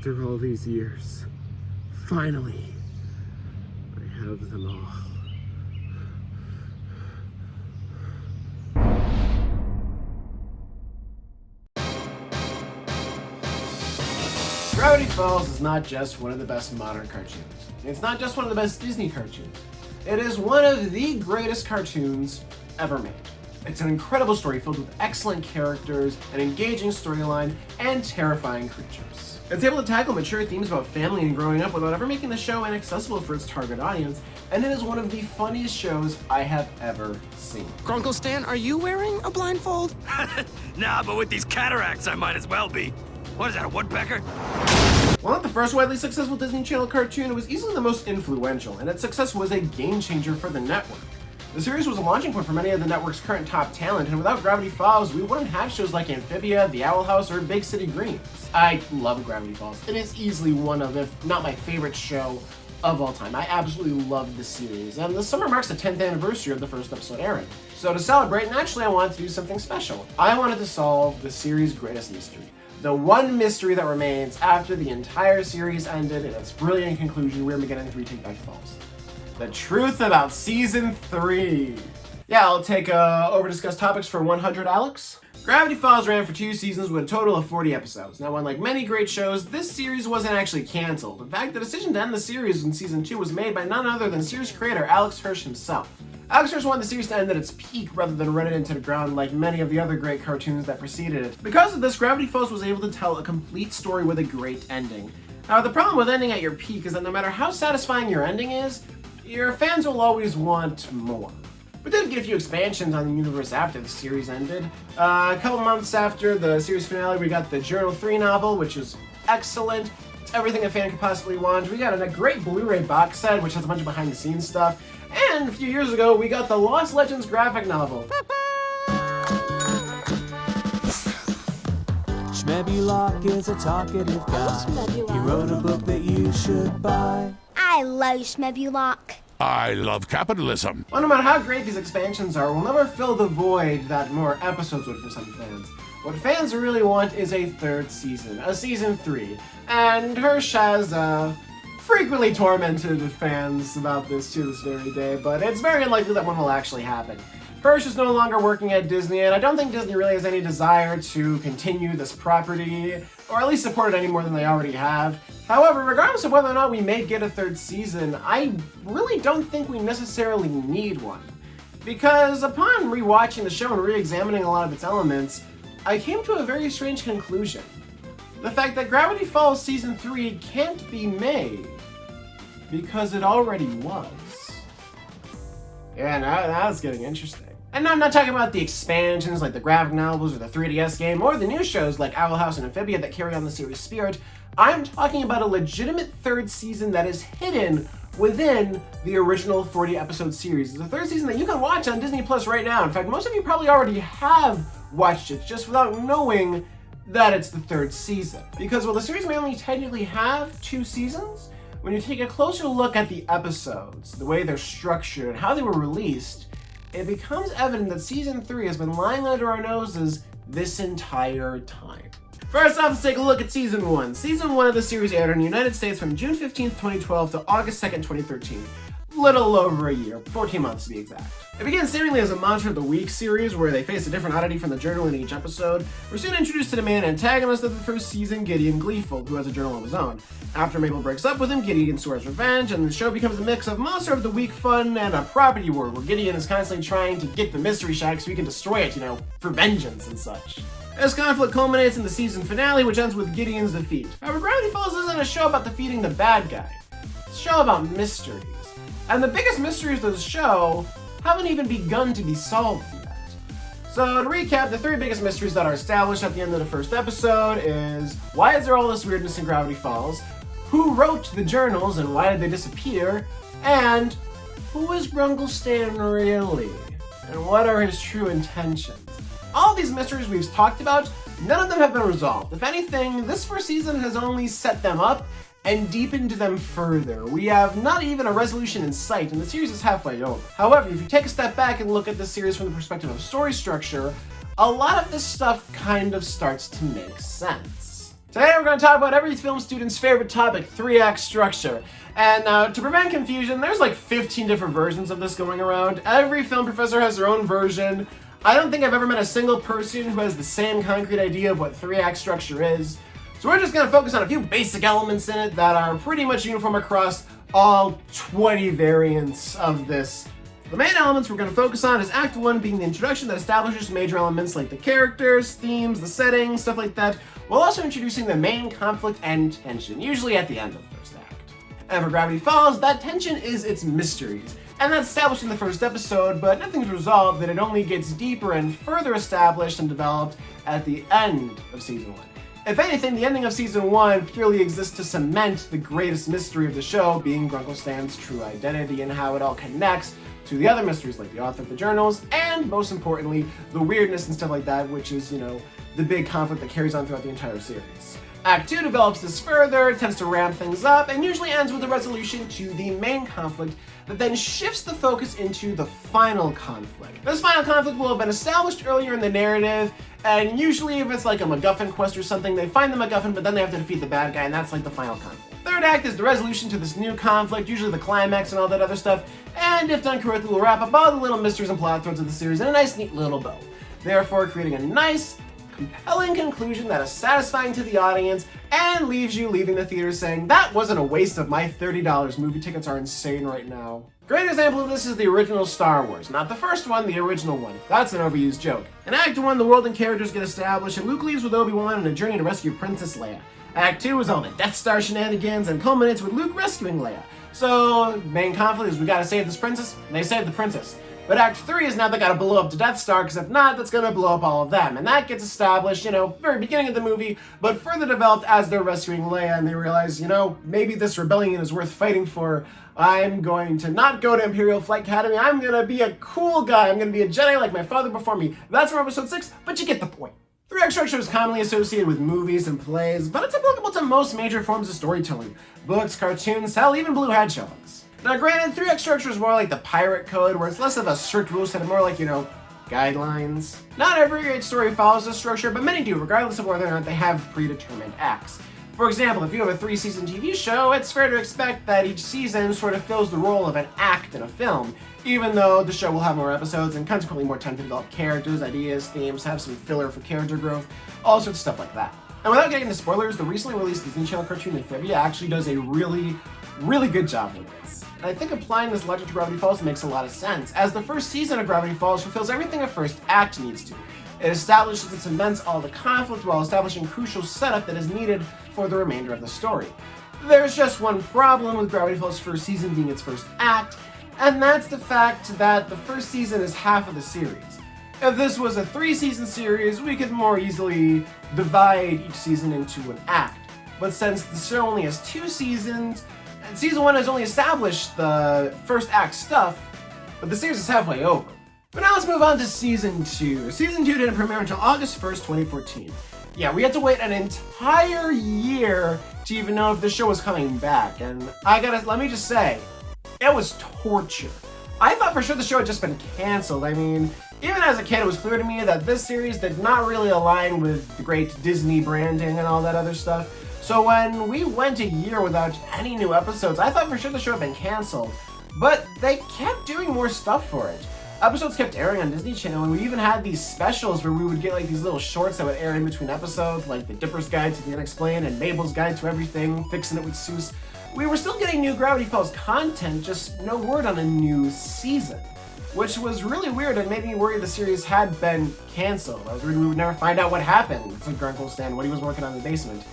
After all these years, finally, I have them all. Gravity Falls is not just one of the best modern cartoons. It's not just one of the best Disney cartoons. It is one of the greatest cartoons ever made. It's an incredible story filled with excellent characters, an engaging storyline, and terrifying creatures. It's able to tackle mature themes about family and growing up without ever making the show inaccessible for its target audience, and it is one of the funniest shows I have ever seen. Grunkle Stan, are you wearing a blindfold? Nah, but with these cataracts, I might as well be. What is that, a woodpecker? While not the first widely successful Disney Channel cartoon, it was easily the most influential, and its success was a game changer for the network. The series was a launching point for many of the network's current top talent, and without Gravity Falls, we wouldn't have shows like Amphibia, The Owl House, or Big City Greens. I love Gravity Falls. It is easily one of, if not my favorite show of all time. I absolutely love the series, and this summer marks the 10th anniversary of the first episode airing. So to celebrate, naturally I wanted to do something special. I wanted to solve the series' greatest mystery. The one mystery that remains after the entire series ended in its brilliant conclusion, we're beginning to retake Back to Falls. The truth about Season 3. Yeah, I'll take over discuss topics for 100, Alex. Gravity Falls ran for 2 seasons with a total of 40 episodes. Now, unlike many great shows, this series wasn't actually canceled. In fact, the decision to end the series in Season 2 was made by none other than series creator Alex Hirsch himself. Alex Hirsch wanted the series to end at its peak rather than run it into the ground like many of the other great cartoons that preceded it. Because of this, Gravity Falls was able to tell a complete story with a great ending. Now, the problem with ending at your peak is that no matter how satisfying your ending is, your fans will always want more. We did get a few expansions on the universe after the series ended. A couple months after the series finale, we got the Journal 3 novel, which is excellent. It's everything a fan could possibly want. We got a great Blu-ray box set, which has a bunch of behind-the-scenes stuff. And a few years ago, we got the Lost Legends graphic novel. Schmebulock is a talkative guy. He wrote a book that you should buy. I love Schmebulock. I love capitalism. Well, no matter how great these expansions are, we'll never fill the void that more episodes would for some fans. What fans really want is a third season, a Season 3. And Hirsch has, frequently tormented fans about this to this very day, but it's very unlikely that one will actually happen. Hirsch is no longer working at Disney, and I don't think Disney really has any desire to continue this property, or at least support it any more than they already have. However, regardless of whether or not we may get a third season, I really don't think we necessarily need one. Because upon rewatching the show and re-examining a lot of its elements, I came to a very strange conclusion. The fact that Gravity Falls Season 3 can't be made because it already was. Yeah, now it's getting interesting. And I'm not talking about the expansions like the graphic novels or the 3DS game or the new shows like Owl House and Amphibia that carry on the series' spirit. I'm talking about a legitimate third season that is hidden within the original 40-episode series. It's a third season that you can watch on Disney Plus right now. In fact, most of you probably already have watched it just without knowing that it's the third season. Because while the series may only technically have 2 seasons, when you take a closer look at the episodes, the way they're structured, and how they were released, it becomes evident that Season 3 has been lying under our noses this entire time. First off, let's take a look at Season 1. Season 1 of the series aired in the United States from June 15th, 2012 to August 2nd, 2013. Little over a year, 14 months to be exact. It begins seemingly as a Monster of the Week series where they face a different oddity from the journal in each episode. We're soon introduced to the main antagonist of the first season, Gideon Gleeful, who has a journal of his own. After Mabel breaks up with him, Gideon swears revenge, and the show becomes a mix of Monster of the Week fun and a property war where Gideon is constantly trying to get the Mystery Shack so he can destroy it, for vengeance and such. This conflict culminates in the season finale, which ends with Gideon's defeat. However, Gravity Falls isn't a show about defeating the bad guy. It's a show about mysteries. And the biggest mysteries of the show haven't even begun to be solved yet. So to recap, the 3 biggest mysteries that are established at the end of the first episode is, why is there all this weirdness in Gravity Falls? Who wrote the journals and why did they disappear? And who is Grunkle Stan really? And what are his true intentions? All these mysteries we've talked about, none of them have been resolved. If anything, this first season has only set them up and deepened them further. We have not even a resolution in sight, and the series is halfway over. However, if you take a step back and look at the series from the perspective of story structure, a lot of this stuff kind of starts to make sense. Today we're going to talk about every film student's favorite topic, 3-act structure. And to prevent confusion, there's like 15 different versions of this going around. Every film professor has their own version. I don't think I've ever met a single person who has the same concrete idea of what 3-act structure is. So we're just going to focus on a few basic elements in it that are pretty much uniform across all 20 variants of this. The main elements we're going to focus on is Act 1 being the introduction that establishes major elements like the characters, themes, the settings, stuff like that, while also introducing the main conflict and tension, usually at the end of the first act. And for Gravity Falls, that tension is its mysteries, and that's established in the first episode, but nothing's resolved, and it only gets deeper and further established and developed at the end of Season 1. If anything, the ending of Season 1 purely exists to cement the greatest mystery of the show, being Grunkle Stan's true identity and how it all connects to the other mysteries like the author of the journals, and most importantly, the weirdness and stuff like that, which is, the big conflict that carries on throughout the entire series. Act 2 develops this further, tends to ramp things up, and usually ends with a resolution to the main conflict that then shifts the focus into the final conflict. This final conflict will have been established earlier in the narrative, and usually if it's like a MacGuffin quest or something, they find the MacGuffin, but then they have to defeat the bad guy, and that's like the final conflict. Third act is the resolution to this new conflict, usually the climax and all that other stuff, and if done correctly, will wrap up all the little mysteries and plot threads of the series in a nice, neat little bow, therefore creating a nice, compelling conclusion that is satisfying to the audience and leaves you leaving the theater saying, that wasn't a waste of my $30. Movie tickets are insane right now. Great example of this is the original Star Wars. Not the first one, the original one. That's an overused joke. In Act 1, the world and characters get established, and Luke leaves with Obi-Wan on a journey to rescue Princess Leia. Act 2 is all the Death Star shenanigans and culminates with Luke rescuing Leia. So, main conflict is we gotta save this princess, and they save the princess. But Act 3 is now they gotta blow up the Death Star, because if not, that's gonna blow up all of them. And that gets established, very beginning of the movie, but further developed as they're rescuing Leia, and they realize, maybe this rebellion is worth fighting for. I'm going to not go to Imperial Flight Academy, I'm gonna be a cool guy, I'm gonna be a Jedi like my father before me. That's from episode 6, but you get the point. 3-act structure is commonly associated with movies and plays, but it's applicable to most major forms of storytelling. Books, cartoons, hell, even blue hedgehogs. Now granted, 3-act structure is more like the pirate code, where it's less of a strict rule set and more like, guidelines. Not every great story follows this structure, but many do, regardless of whether or not they have predetermined acts. For example, if you have a 3-season TV show, it's fair to expect that each season sort of fills the role of an act in a film, even though the show will have more episodes and consequently more time to develop characters, ideas, themes, have some filler for character growth, all sorts of stuff like that. And without getting into spoilers, the recently released Disney Channel cartoon Amphibia actually does a really good job with this. And I think applying this logic to Gravity Falls makes a lot of sense, as the first season of Gravity Falls fulfills everything a first act needs to. It establishes and cements all the conflict while establishing crucial setup that is needed for the remainder of the story. There's just one problem with Gravity Falls' first season being its first act, and that's the fact that the first season is half of the series. If this was a 3-season series, we could more easily divide each season into an act. But since the show only has 2 seasons, and Season 1 has only established the first act stuff, but the series is halfway over. But now let's move on to Season 2. Season 2 didn't premiere until August 1st, 2014. Yeah, we had to wait an entire year to even know if the show was coming back, and let me just say, it was torture. I thought for sure the show had just been canceled. I mean, even as a kid, it was clear to me that this series did not really align with the great Disney branding and all that other stuff. So when we went a year without any new episodes, I thought for sure the show had been canceled. But they kept doing more stuff for it. Episodes kept airing on Disney Channel, and we even had these specials where we would get like these little shorts that would air in between episodes, like The Dipper's Guide to the Unexplained and Mabel's Guide to Everything, Fixing It with Seuss. We were still getting new Gravity Falls content, just no word on a new season, which was really weird and made me worry the series had been canceled. I was worried we would never find out what happened to Grunkle Stan, what he was working on in the basement.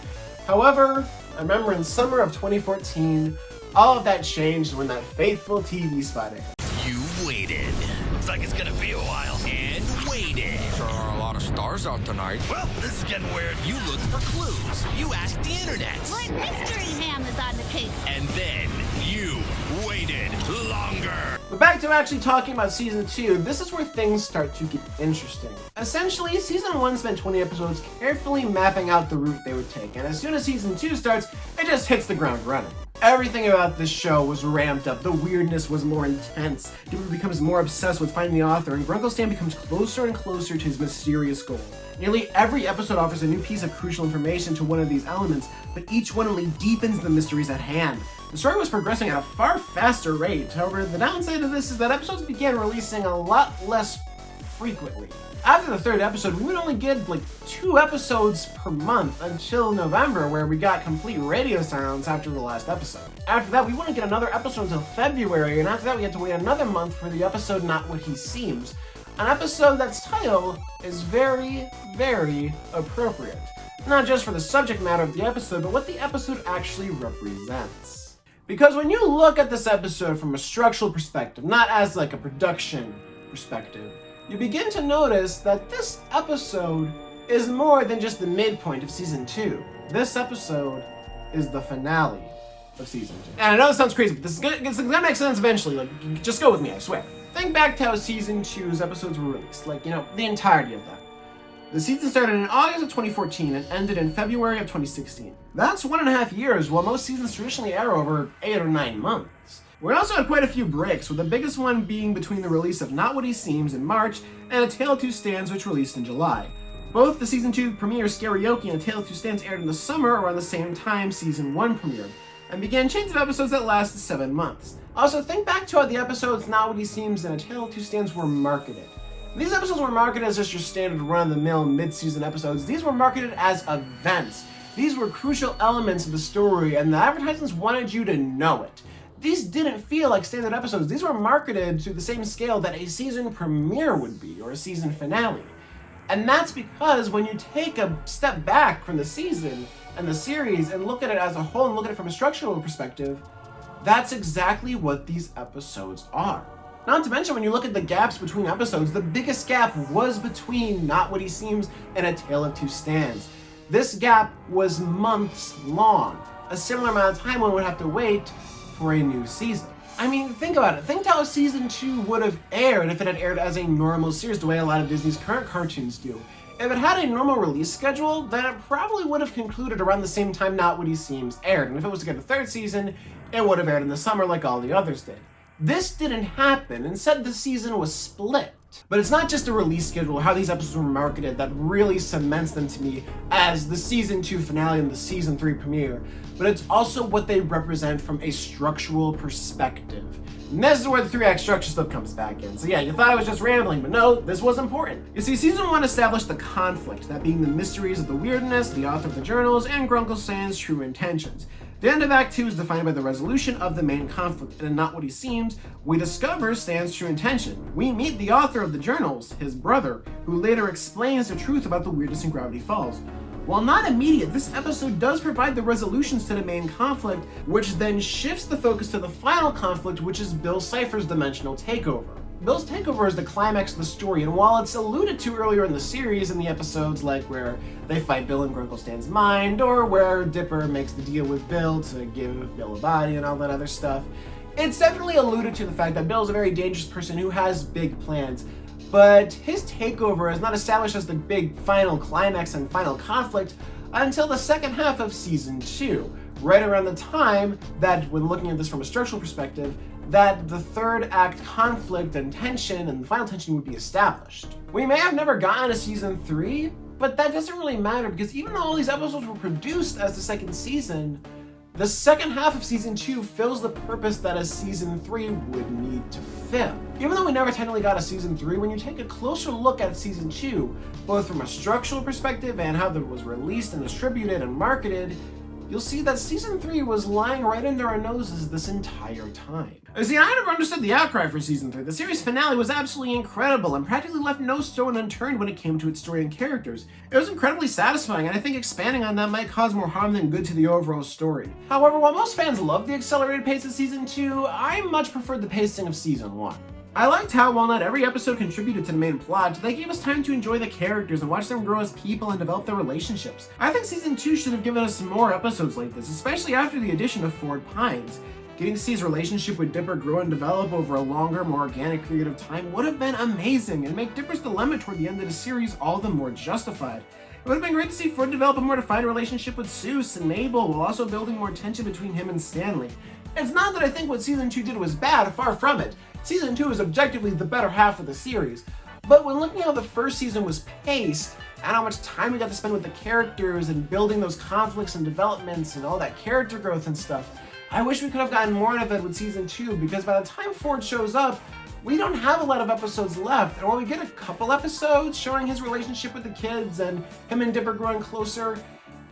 However, I remember in summer of 2014, all of that changed when that faithful TV spot aired. You waited. Looks like it's gonna be a while. And waited. There are a lot of stars out tonight. Well, this is getting weird. You looked for clues. You asked the internet. What mystery ham is on the case? And then you waited longer. But back to actually talking about Season 2, this is where things start to get interesting. Essentially, Season 1 spent 20 episodes carefully mapping out the route they would take, and as soon as Season 2 starts, it just hits the ground running. Everything about this show was ramped up. The weirdness was more intense. Dipper becomes more obsessed with finding the author, and Grunkle Stan becomes closer and closer to his mysterious goal. Nearly every episode offers a new piece of crucial information to one of these elements, but each one only deepens the mysteries at hand. The story was progressing at a far faster rate. However, the downside of this is that episodes began releasing a lot less frequently. After the third episode, we would only get like 2 episodes per month until November, where we got complete radio silence after the last episode. After that, we wouldn't get another episode until February, and after that we had to wait another month for the episode Not What He Seems, an episode that's title is very, very appropriate. Not just for the subject matter of the episode, but what the episode actually represents. Because when you look at this episode from a structural perspective, not as like a production perspective, you begin to notice that this episode is more than just the midpoint of season 2. This episode is the finale of season 2. And I know this sounds crazy, but this is gonna make sense eventually. Like, just go with me, I swear. Think back to how season 2's episodes were released, like, you know, the entirety of them. The season started in August of 2014 and ended in February of 2016. That's 1.5 years, while most seasons traditionally air over 8 or 9 months. We also had quite a few breaks, with the biggest one being between the release of Not What He Seems in March and A Tale of Two Stands, which released in July. Both the season 2 premiere Karaoke and A Tale of Two Stands aired in the summer around the same time season 1 premiered, and began chains of episodes that lasted 7 months. Also, think back to how the episodes Not What He Seems and A Tale of Two Stands were marketed. These episodes were marketed as just your standard run-of-the-mill mid-season episodes. These were marketed as events. These were crucial elements of the story, and the advertisements wanted you to know it. These didn't feel like standard episodes. These were marketed to the same scale that a season premiere would be, or a season finale. And that's because when you take a step back from the season and the series and look at it as a whole and look at it from a structural perspective, that's exactly what these episodes are. Not to mention, when you look at the gaps between episodes, the biggest gap was between Not What He Seems and A Tale of Two Stands. This gap was months long, a similar amount of time one would have to wait for a new season. I mean, think about it. Think how season 2 would have aired if it had aired as a normal series, the way a lot of Disney's current cartoons do. If it had a normal release schedule, then it probably would have concluded around the same time Not What He Seems aired, and if it was to get a 3rd season, it would have aired in the summer like all the others did. This didn't happen. Instead, the season was split. But it's not just a release schedule or how these episodes were marketed that really cements them to me as the season 2 finale and the season 3 premiere, but it's also what they represent from a structural perspective. And this is where the 3-act structure stuff comes back in. So yeah, you thought I was just rambling, but no, this was important. You see, season 1 established the conflict, that being the mysteries of the weirdness, the author of the journals, and Grunkle Stan's true intentions. The end of Act 2 is defined by the resolution of the main conflict, and in Not What He Seems, we discover Stan's true intention. We meet the author of the journals, his brother, who later explains the truth about the weirdness in Gravity Falls. While not immediate, this episode does provide the resolutions to the main conflict, which then shifts the focus to the final conflict, which is Bill Cipher's dimensional takeover. Bill's takeover is the climax of the story, and while it's alluded to earlier in the series in the episodes like where they fight Bill in Grunkle Stan's mind, or where Dipper makes the deal with Bill to give Bill a body and all that other stuff, it's definitely alluded to the fact that Bill's a very dangerous person who has big plans, but his takeover is not established as the big final climax and final conflict until the second half of season 2, right around the time that, when looking at this from a structural perspective, that the 3rd act conflict and tension and the final tension would be established. We may have never gotten a season 3, but that doesn't really matter because even though all these episodes were produced as the 2nd season, the second half of season 2 fills the purpose that a season 3 would need to fill. Even though we never technically got a season 3, when you take a closer look at season 2, both from a structural perspective and how it was released and distributed and marketed, you'll see that season 3 was lying right under our noses this entire time. You see, I never understood the outcry for season 3. The series finale was absolutely incredible and practically left no stone unturned when it came to its story and characters. It was incredibly satisfying, and I think expanding on that might cause more harm than good to the overall story. However, while most fans loved the accelerated pace of season 2, I much preferred the pacing of season 1. I liked how, while not every episode contributed to the main plot, they gave us time to enjoy the characters and watch them grow as people and develop their relationships. I think season 2 should have given us more episodes like this, especially after the addition of Ford Pines. Getting to see his relationship with Dipper grow and develop over a longer, more organic period of time would have been amazing and make Dipper's dilemma toward the end of the series all the more justified. It would have been great to see Ford develop a more defined relationship with Seuss and Mabel, while also building more tension between him and Stanley. It's not that I think what Season 2 did was bad, far from it. Season 2 is objectively the better half of the series. But when looking at how the first season was paced, and how much time we got to spend with the characters and building those conflicts and developments and all that character growth and stuff, I wish we could have gotten more out of it with Season 2, because by the time Ford shows up, we don't have a lot of episodes left, and while we get a couple episodes showing his relationship with the kids and him and Dipper growing closer,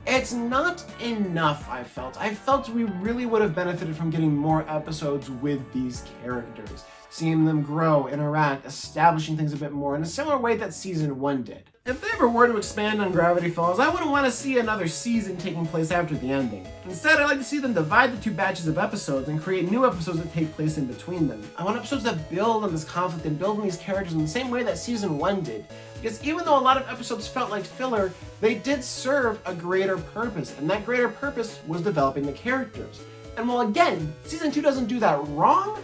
it's not enough, I felt. I felt we really would have benefited from getting more episodes with these characters, seeing them grow, interact, establishing things a bit more in a similar way that Season 1 did. If they ever were to expand on Gravity Falls, I wouldn't want to see another season taking place after the ending. Instead, I'd like to see them divide the two batches of episodes and create new episodes that take place in between them. I want episodes that build on this conflict and build on these characters in the same way that Season 1 did. Because even though a lot of episodes felt like filler, they did serve a greater purpose, and that greater purpose was developing the characters. And while again, Season 2 doesn't do that wrong,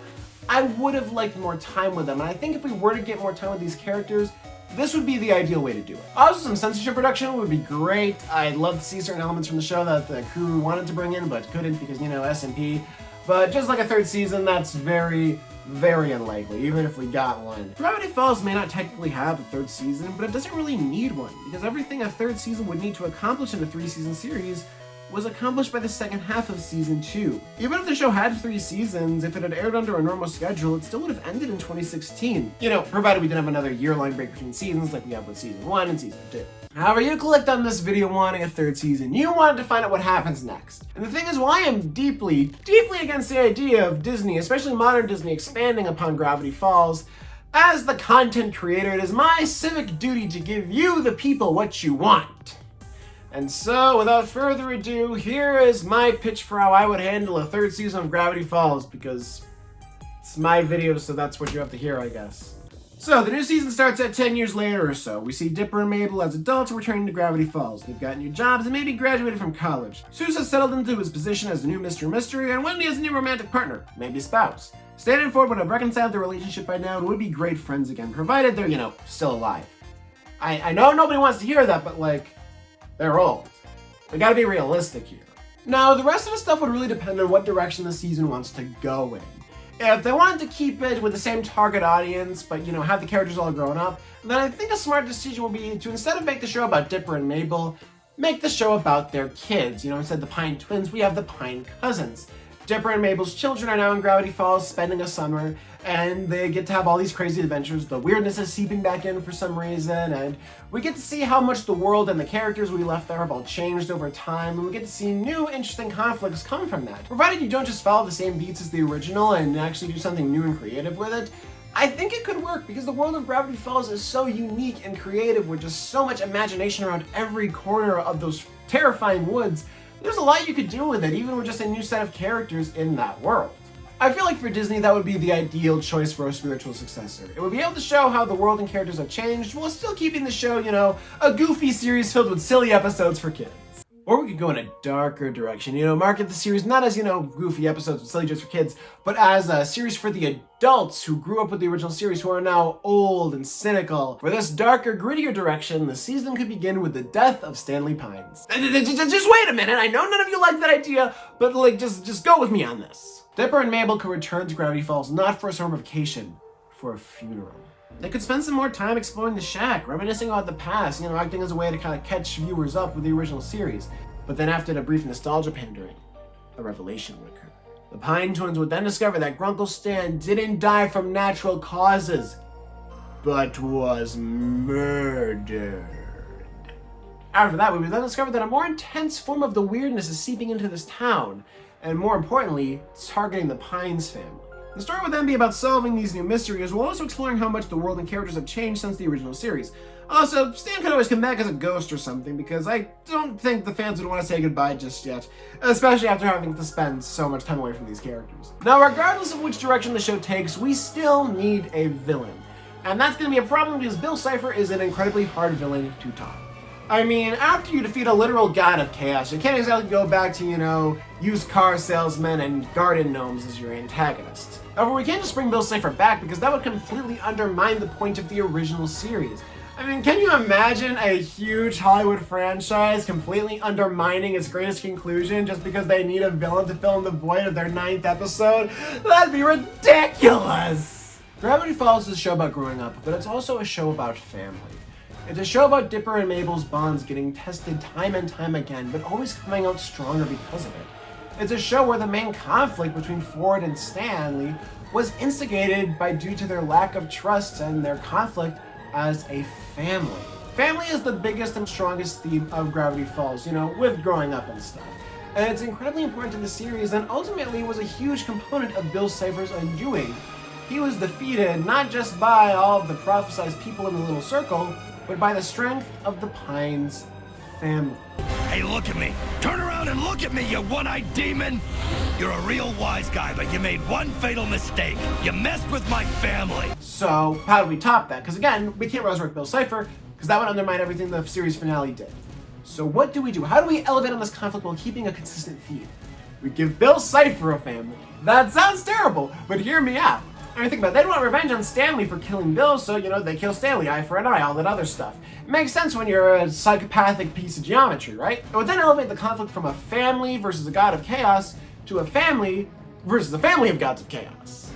I would have liked more time with them, and I think if we were to get more time with these characters, this would be the ideal way to do it. Also, some censorship reduction would be great. I'd love to see certain elements from the show that the crew wanted to bring in, but couldn't because, you know, S&P. But just like a third season, that's very, very unlikely, even if we got one. Gravity Falls may not technically have a third season, but it doesn't really need one, because everything a third season would need to accomplish in a 3-season series was accomplished by the second half of Season 2. Even if the show had 3 seasons, if it had aired under a normal schedule, it still would have ended in 2016. You know, provided we didn't have another year-long break between seasons like we have with Season 1 and Season 2. However, you clicked on this video wanting a third season. You wanted to find out what happens next. And the thing is, while I am deeply, deeply against the idea of Disney, especially modern Disney, expanding upon Gravity Falls, as the content creator, it is my civic duty to give you, the people, what you want. And so, without further ado, here is my pitch for how I would handle a third season of Gravity Falls, because it's my video, so that's what you have to hear, I guess. So, the new season starts at 10 years later or so. We see Dipper and Mabel as adults returning to Gravity Falls. They've got new jobs and maybe graduated from college. Seuss has settled into his position as the new Mr. Mystery, and Wendy has a new romantic partner, maybe spouse. Stan and Ford would have reconciled their relationship by now and would be great friends again, provided they're, you know, still alive. I know nobody wants to hear that, but like, they're old. We gotta be realistic here. Now, the rest of the stuff would really depend on what direction the season wants to go in. If they wanted to keep it with the same target audience, but, you know, have the characters all grown up, then I think a smart decision would be to, instead of make the show about Dipper and Mabel, make the show about their kids. You know, instead of the Pine twins, we have the Pine cousins. Dipper and Mabel's children are now in Gravity Falls spending a summer, and they get to have all these crazy adventures. The weirdness is seeping back in for some reason, and we get to see how much the world and the characters we left there have all changed over time, and we get to see new interesting conflicts come from that. Provided you don't just follow the same beats as the original and actually do something new and creative with it, I think it could work, because the world of Gravity Falls is so unique and creative with just so much imagination around every corner of those terrifying woods. There's a lot you could do with it, even with just a new set of characters in that world. I feel like for Disney, that would be the ideal choice for a spiritual successor. It would be able to show how the world and characters have changed, while still keeping the show, you know, a goofy series filled with silly episodes for kids. Or we could go in a darker direction, you know, market the series not as, you know, goofy episodes with silly jokes for kids, but as a series for the adults who grew up with the original series, who are now old and cynical. For this darker, grittier direction, the season could begin with the death of Stanley Pines. Just wait a minute, I know none of you like that idea, but like, just go with me on this. Dipper and Mabel could return to Gravity Falls not for a summer vacation, for a funeral. They could spend some more time exploring the shack, reminiscing about the past, you know, acting as a way to kind of catch viewers up with the original series. But then after a brief nostalgia pandering, a revelation would occur. The Pine twins would then discover that Grunkle Stan didn't die from natural causes, but was murdered. After that, we would then discover that a more intense form of the weirdness is seeping into this town, and more importantly, targeting the Pines family. The story would then be about solving these new mysteries, while also exploring how much the world and characters have changed since the original series. Also, Stan could always come back as a ghost or something, because I don't think the fans would want to say goodbye just yet, especially after having to spend so much time away from these characters. Now, regardless of which direction the show takes, we still need a villain. And that's going to be a problem because Bill Cipher is an incredibly hard villain to top. I mean, after you defeat a literal god of chaos, you can't exactly go back to, you know, used car salesmen and garden gnomes as your antagonist. However, we can't just bring Bill Cipher back because that would completely undermine the point of the original series. I mean, can you imagine a huge Hollywood franchise completely undermining its greatest conclusion just because they need a villain to fill in the void of their 9th episode? That'd be ridiculous! Gravity Falls is a show about growing up, but it's also a show about family. It's a show about Dipper and Mabel's bonds getting tested time and time again, but always coming out stronger because of it. It's a show where the main conflict between Ford and Stanley was instigated due to their lack of trust and their conflict as a family. Family is the biggest and strongest theme of Gravity Falls, with growing up and stuff. And it's incredibly important to the series and ultimately was a huge component of Bill Cipher's undoing. He was defeated not just by all of the prophesized people in the little circle, but by the strength of the Pines family. Hey, look at me. Turn around and look at me, you one-eyed demon. You're a real wise guy, but you made one fatal mistake. You messed with my family. So, how do we top that? Because again, we can't resurrect Bill Cipher, because that would undermine everything the series finale did. So what do we do? How do we elevate on this conflict while keeping a consistent theme? We give Bill Cipher a family. That sounds terrible, but hear me out. I mean, think about it. They'd want revenge on Stanley for killing Bill, so, they kill Stanley, eye for an eye, all that other stuff. It makes sense when you're a psychopathic piece of geometry, right? It would then elevate the conflict from a family versus a god of chaos to a family versus a family of gods of chaos.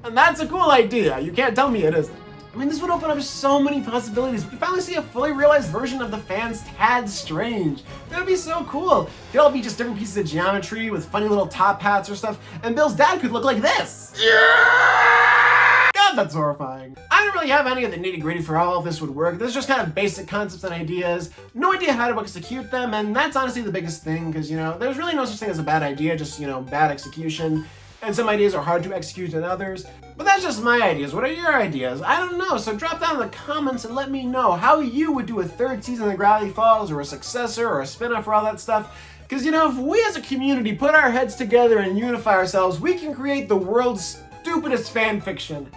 And that's a cool idea. You can't tell me it isn't. I mean, this would open up so many possibilities. We could finally see a fully realized version of the fans' Tad Strange. That would be so cool. It could all be just different pieces of geometry with funny little top hats or stuff, and Bill's dad could look like this. Yeah! God, that's horrifying. I don't really have any of the nitty-gritty for how all of this would work. This is just kind of basic concepts and ideas. No idea how to execute them, and that's honestly the biggest thing, because, there's really no such thing as a bad idea, just, bad execution. And some ideas are hard to execute than others. But that's just my ideas. What are your ideas? I don't know, so drop down in the comments and let me know how you would do a 3rd season of Gravity Falls, or a successor, or a spin-off, or all that stuff. Because, if we as a community put our heads together and unify ourselves, we can create the world's stupidest fan fiction.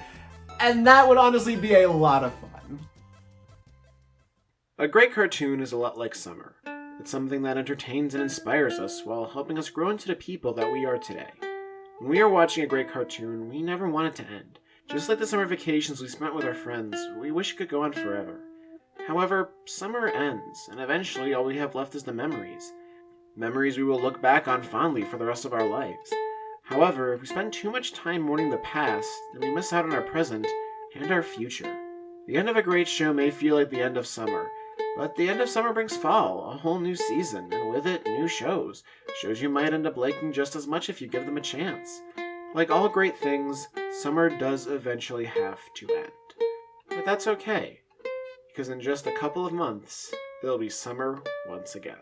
And that would honestly be a lot of fun. A great cartoon is a lot like summer. It's something that entertains and inspires us while helping us grow into the people that we are today. When we are watching a great cartoon, we never want it to end. Just like the summer vacations we spent with our friends, we wish it could go on forever. However, summer ends, and eventually all we have left is the memories. Memories we will look back on fondly for the rest of our lives. However, if we spend too much time mourning the past, then we miss out on our present and our future. The end of a great show may feel like the end of summer, but the end of summer brings fall, a whole new season, and with it, new shows. Shows you might end up liking just as much if you give them a chance. Like all great things, summer does eventually have to end. But that's okay, because in just a couple of months, there'll be summer once again.